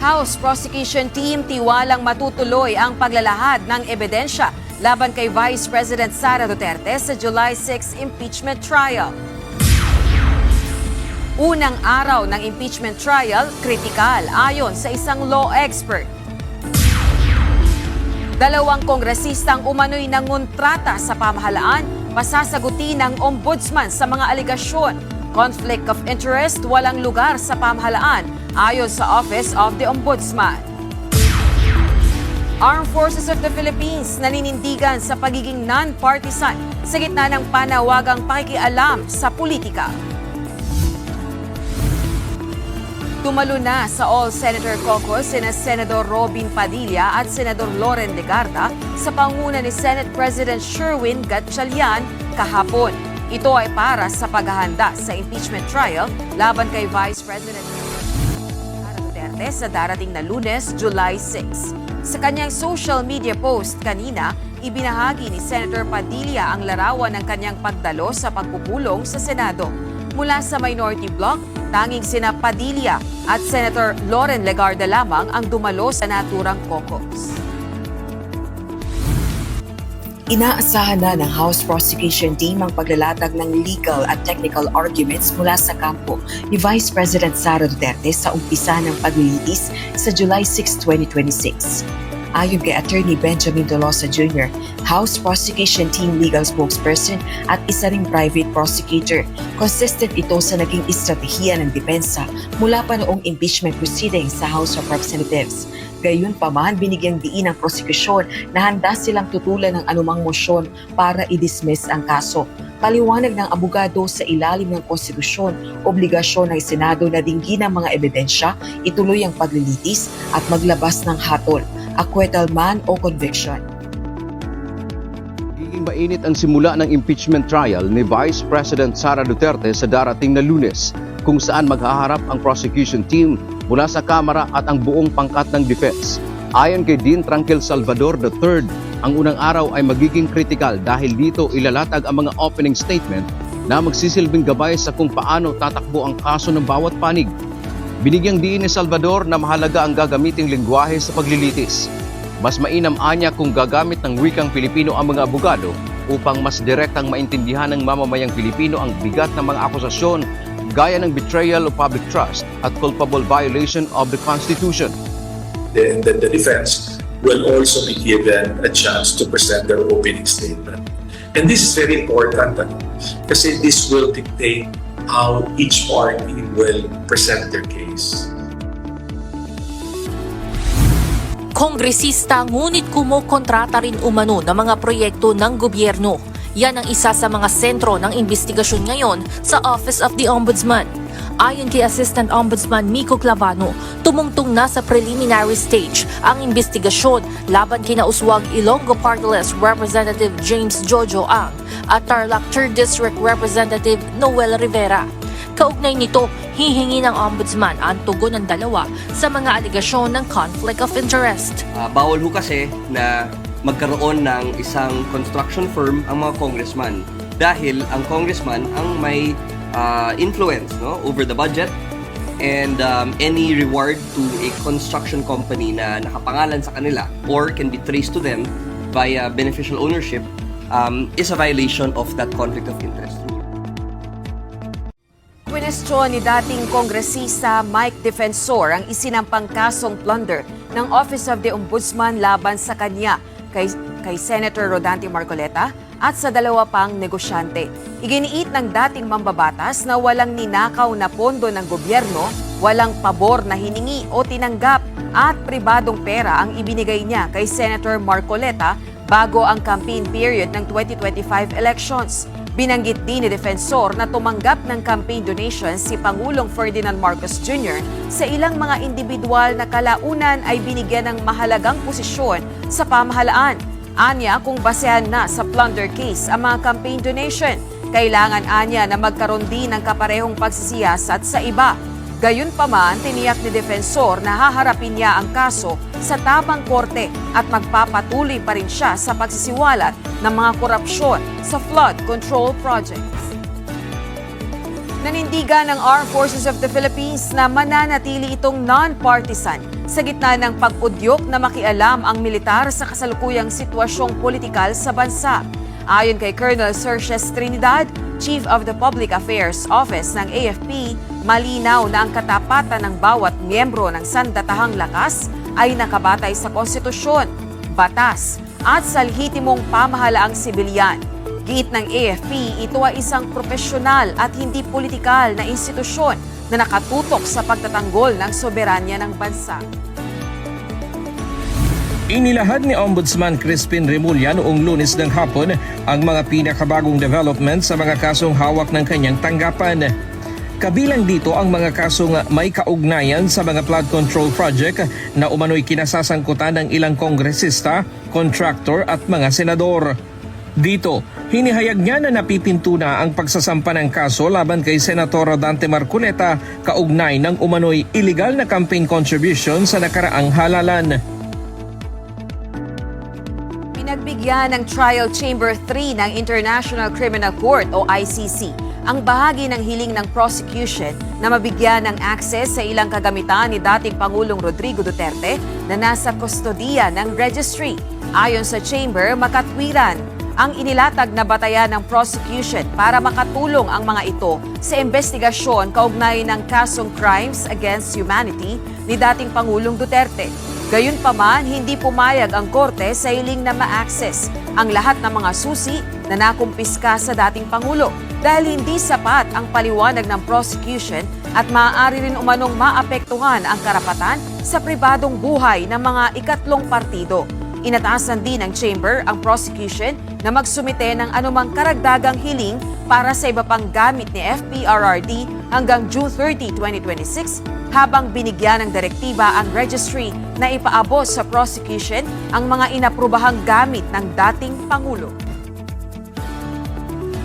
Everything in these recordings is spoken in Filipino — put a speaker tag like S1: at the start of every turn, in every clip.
S1: House Prosecution Team tiwalang matutuloy ang paglalahad ng ebidensya laban kay Vice President Sara Duterte sa July 6 impeachment trial. Unang araw ng impeachment trial, kritikal ayon sa isang law expert. Dalawang kongresistang umano'y nangontrata sa pamahalaan, pasasagutin ng ombudsman sa mga aligasyon. Conflict of interest, walang lugar sa pamahalaan ayon sa Office of the Ombudsman. Armed Forces of the Philippines naninindigan sa pagiging non-partisan sa gitna ng panawagang pakikialam sa politika. Tumalo na sa All-Senator Caucus sina Senador Robin Padilla at Senador Loren Legarda sa panguna ni Senate President Sherwin Gatchalian kahapon. Ito ay para sa paghahanda sa impeachment trial laban kay Vice President Sara Duterte sa darating na Lunes, July 6. Sa kanyang social media post kanina, ibinahagi ni Senator Padilla ang larawan ng kanyang pagdalo sa pagpupulong sa Senado. Mula sa minority bloc, tanging sina Padilla at Senator Loren Legarda lamang ang dumalo sa naturang caucus.
S2: Inaasahan na ng House Prosecution Team ang paglalatag ng legal at technical arguments mula sa kampo ni Vice President Sara Duterte sa umpisa ng paglilitis sa July 6, 2026. Ayon kay Attorney Benjamin Tolosa Jr., House Prosecution Team legal spokesperson at isa ring private prosecutor, consistent ito sa naging estratehiya ng depensa mula pa noong impeachment proceedings sa House of Representatives. Gayunpaman, binigyang diin ng prosekusyon na handa silang tutulan ng anumang mosyon para i-dismiss ang kaso. Paliwanag ng abogado sa ilalim ng konstitusyon, obligasyon ng Senado na dinggin ang mga ebidensya, ituloy ang paglilitis at maglabas ng hatol, acquittal man o conviction.
S3: Magiging mainit ang simula ng impeachment trial ni Vice President Sara Duterte sa darating na Lunes, kung saan maghaharap ang prosecution team mula sa Kamara at ang buong pangkat ng defense. Ayon kay Dean Tranquil Salvador III, ang unang araw ay magiging kritikal dahil dito ilalatag ang mga opening statement na magsisilbing gabay sa kung paano tatakbo ang kaso ng bawat panig. Binigyang diin ni Salvador na mahalaga ang gagamiting lengguwahe sa paglilitis. Mas mainam anya kung gagamit ng wikang Pilipino ang mga abogado upang mas direktang maintindihan ng mamamayang Pilipino ang bigat ng mga akusasyon gaya ng betrayal of public trust at culpable violation of the Constitution.
S4: Then the defense will also be given a chance to present their opening statement. And this is very important kasi this will dictate how each party will present their case.
S5: Kongresista ngunit kumukontrata rin umano ng mga proyekto ng gobyerno. Yan ang isa sa mga sentro ng investigasyon ngayon sa Office of the Ombudsman. Ayon kay Assistant Ombudsman Miko Clavano, tumungtong na sa preliminary stage ang investigasyon laban kina Uswag Ilonggo Party List Representative James Jojo Ang at Tarlac 3rd District Representative Noel Rivera. Kaugnay nito, hihingi ng Ombudsman ang tugon ng dalawa sa mga aligasyon ng conflict of interest.
S6: Bawal ho kasi na magkaroon ng isang construction firm ang mga congressman dahil ang congressman ang may influence over the budget and any reward to a construction company na nakapangalan sa kanila or can be traced to them via beneficial ownership is a violation of that conflict of interest.
S1: Kwinestyon ni dating kongresista Mike Defensor ang isinampang kasong plunder ng Office of the Ombudsman laban sa kanya kay Senator Rodante Marcoleta at sa dalawa pang negosyante. Iginiit ng dating mambabatas na walang ninakaw na pondo ng gobyerno, walang pabor na hiningi o tinanggap at pribadong pera ang ibinigay niya kay Senator Marcoleta bago ang campaign period ng 2025 elections. Binanggit din ni Defensor na tumanggap ng campaign donations si Pangulong Ferdinand Marcos Jr. sa ilang mga individual na kalaunan ay binigyan ng mahalagang posisyon sa pamahalaan. Anya kung basehan na sa plunder case ang mga campaign donation, kailangan anya na magkaroon din ng kaparehong pagsisiyasat sa iba. Gayunpaman, tiniyak ni Defensor na haharapin niya ang kaso sa tamang korte at magpapatuloy pa rin siya sa pagsisiwalat ng mga korupsyon sa flood control projects. Nanindigan ng Armed Forces of the Philippines na mananatili itong non-partisan sa gitna ng pag-udyok na makialam ang militar sa kasalukuyang sitwasyong politikal sa bansa. Ayon kay Colonel Sergius Trinidad, Chief of the Public Affairs Office ng AFP, malinaw na ang katapatan ng bawat miyembro ng sandatahang lakas ay nakabatay sa konstitusyon, batas at sa lehitimong pamahalaang sibilyan. Giit ng AFP, ito ay isang profesional at hindi politikal na institusyon na nakatutok sa pagtatanggol ng soberanya ng bansa.
S7: Inilahad ni Ombudsman Crispin Remulla noong Lunes ng hapon ang mga pinakabagong development sa mga kasong hawak ng kanyang tanggapan. Kabilang dito ang mga kasong may kaugnayan sa mga flood control project na umano'y kinasasangkutan ng ilang kongresista, contractor at mga senador. Dito, hinihayag niya na napipinto na ang pagsasampa ng kaso laban kay Senator Rodante Marcoleta kaugnay ng umano'y illegal na campaign contribution sa nakaraang halalan.
S1: Pinagbigyan ng Trial Chamber 3 ng International Criminal Court o ICC ang bahagi ng hiling ng prosecution na mabigyan ng access sa ilang kagamitan ni dating Pangulong Rodrigo Duterte na nasa kustodiya ng registry. Ayon sa Chamber, makatwiran ang inilatag na batayan ng prosecution para makatulong ang mga ito sa investigasyon kaugnay ng kasong crimes against humanity ni dating Pangulong Duterte. Gayunpaman, hindi pumayag ang korte sa hiling na ma-access ang lahat ng mga susi na nakumpiska sa dating Pangulo dahil hindi sapat ang paliwanag ng prosecution at maaari rin umanong maapektuhan ang karapatan sa pribadong buhay ng mga ikatlong partido. Inatasan din ng Chamber ang prosecution na magsumite ng anumang karagdagang hiling para sa iba pang gamit ni FPRRD hanggang June 30, 2026 habang binigyan ng direktiba ang registry na ipaabot sa prosecution ang mga inaprubahang gamit ng dating Pangulo.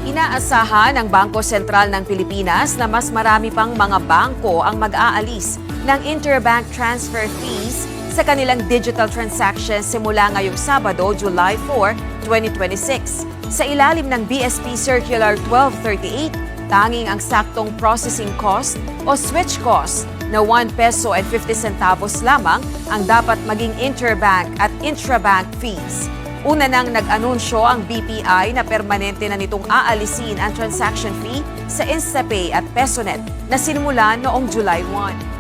S1: Inaasahan ng Bangko Sentral ng Pilipinas na mas marami pang mga bangko ang mag-aalis ng interbank transfer fees sa kanilang digital transactions simula ngayong Sabado, July 4, 2026. Sa ilalim ng BSP Circular 1238, tanging ang saktong processing cost o switch cost na 1 peso and 50 centavos lamang ang dapat maging interbank at intrabank fees. Una nang nag-anunsyo ang BPI na permanente na nitong aalisin ang transaction fee sa InstaPay at PesoNet na sinimulan noong July 1.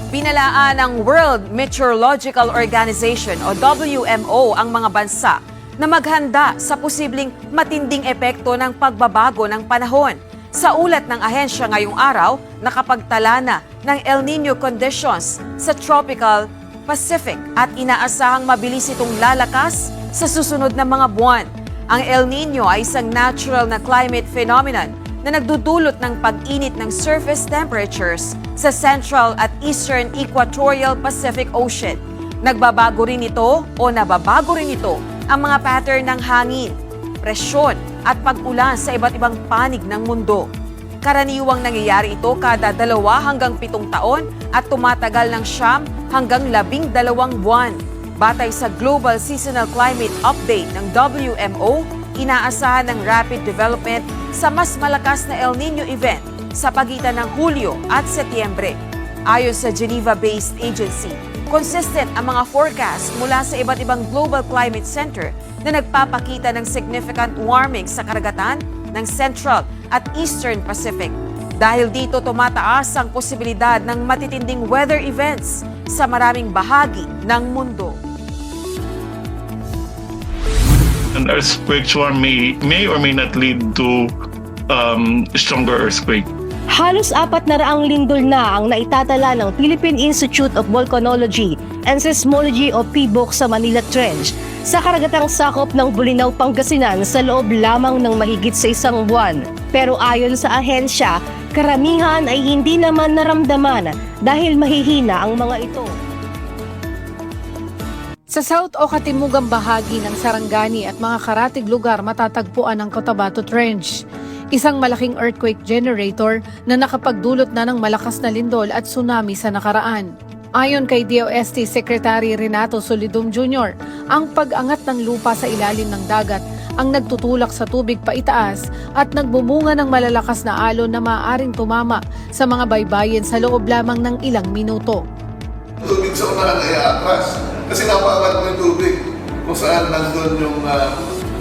S1: Binalaan ng World Meteorological Organization o WMO ang mga bansa na maghanda sa posibleng matinding epekto ng pagbabago ng panahon. Sa ulat ng ahensya ngayong araw, nakapagtala na ng El Nino conditions sa tropical Pacific at inaasahang mabilis itong lalakas sa susunod na mga buwan. Ang El Nino ay isang natural na climate phenomenon na nagdudulot ng pag-init ng surface temperatures sa Central at Eastern Equatorial Pacific Ocean. Nagbabago rin ito o nababago rin ito ang mga pattern ng hangin, presyon at pag-ulan sa iba't ibang panig ng mundo. Karaniwang nangyayari ito kada 2 hanggang 7 taon at tumatagal ng 9 hanggang 12 buwan. Batay sa Global Seasonal Climate Update ng WMO, inaasahan ng rapid development sa mas malakas na El Nino event sa pagitan ng Hulyo at Setyembre. Ayon sa Geneva-based agency, consistent ang mga forecast mula sa iba't ibang Global Climate Center na nagpapakita ng significant warming sa karagatan ng Central at Eastern Pacific. Dahil dito tumataas ang posibilidad ng matitinding weather events sa maraming bahagi ng mundo.
S8: An earthquake swarm may or may not lead to stronger earthquake.
S9: Halos 400 lindol na ang naitatala ng Philippine Institute of Volcanology and Seismology o PBOC sa Manila Trench sa karagatang sakop ng Bulinaw, Pangasinan sa loob lamang ng mahigit sa 1 buwan. Pero ayon sa ahensya, karamihan ay hindi naman naramdaman dahil mahihina ang mga ito.
S10: Sa south o katimugang bahagi ng Sarangani at mga karatig lugar matatagpuan ang Cotabato Trench, isang malaking earthquake generator na nakapagdulot na ng malakas na lindol at tsunami sa nakaraan. Ayon kay DOST Secretary Renato Solidum Jr., ang pag-angat ng lupa sa ilalim ng dagat ang nagtutulak sa tubig paitaas at nagbumunga ng malalakas na alon na maaaring tumama sa mga baybayin sa loob lamang ng ilang minuto.
S11: Tubig sa unahan ay atras kasi napakat ng tubig kung saan nandun yung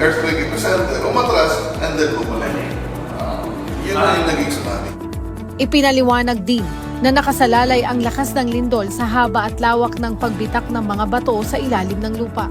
S11: earthquake epicenter, umatras and then bumalik. Yun na yung naging tsunami.
S10: Ipinaliwanag din na nakasalalay ang lakas ng lindol sa haba at lawak ng pagbitak ng mga bato sa ilalim ng lupa.